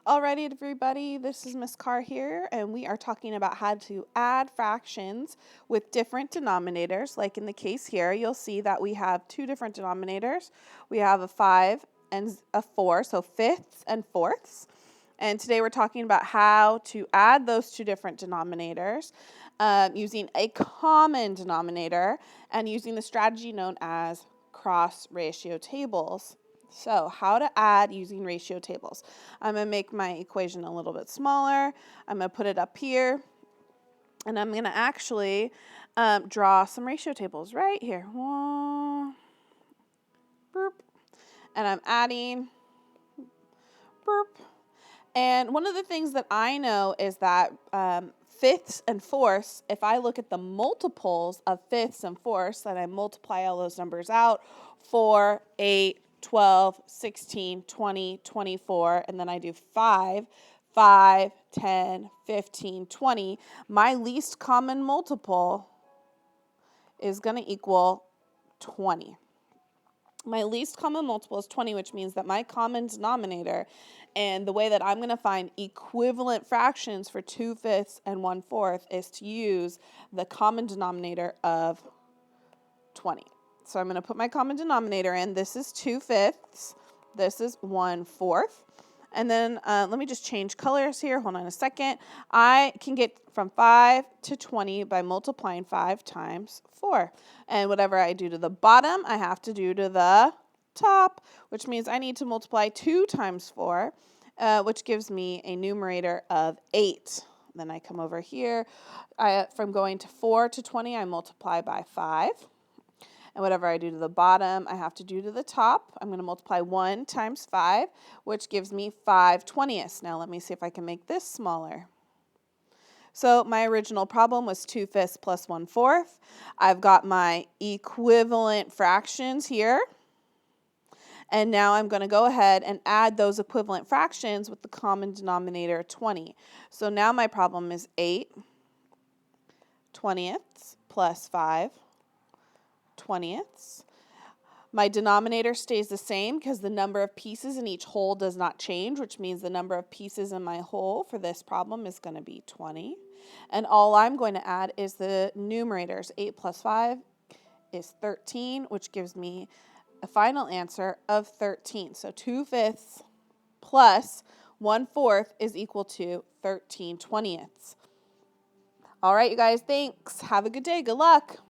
Alrighty, everybody, this is Miss Carr here, and we are talking about how to add fractions with different denominators. Like in the case here, you'll see that we have two different denominators. We have a 5 and a 4, so fifths and fourths. And today we're talking about how to add those two different denominators using a common denominator and using the strategy known as cross ratio tables. So how to add using ratio tables. I'm going to make my equation a little bit smaller. I'm going to put it up here. And I'm going to actually draw some ratio tables right here. One, boop. And I'm adding, boop. And one of the things that I know is that fifths and fourths, if I look at the multiples of fifths and fourths, and I multiply all those numbers out, 4, 8, 12, 16, 20, 24, and then I do 5, 10, 15, 20. My least common multiple is going to equal 20. My least common multiple is 20, which means that my common denominator and the way that I'm going to find equivalent fractions for 2/5 and 1/4 is to use the common denominator of 20. So I'm going to put my common denominator in. This is 2/5. This is 1/4. And then let me just change colors here. Hold on a second. I can get from 5 to 20 by multiplying 5 times 4. And whatever I do to the bottom, I have to do to the top, which means I need to multiply 2 times 4, which gives me a numerator of 8. Then I come over here. From going to 4 to 20, I multiply by 5. And whatever I do to the bottom, I have to do to the top. I'm going to multiply 1 times 5, which gives me 5/20. Now let me see if I can make this smaller. So my original problem was 2/5 plus 1/4. I've got my equivalent fractions here. And now I'm going to go ahead and add those equivalent fractions with the common denominator 20. So now my problem is 8/20 plus 5/20. My denominator stays the same because the number of pieces in each whole does not change, which means the number of pieces in my whole for this problem is going to be 20. And all I'm going to add is the numerators. 8 plus 5 is 13, which gives me a final answer of 13. So 2/5 plus 1/4 is equal to 13/20. All right, you guys, thanks. Have a good day. Good luck.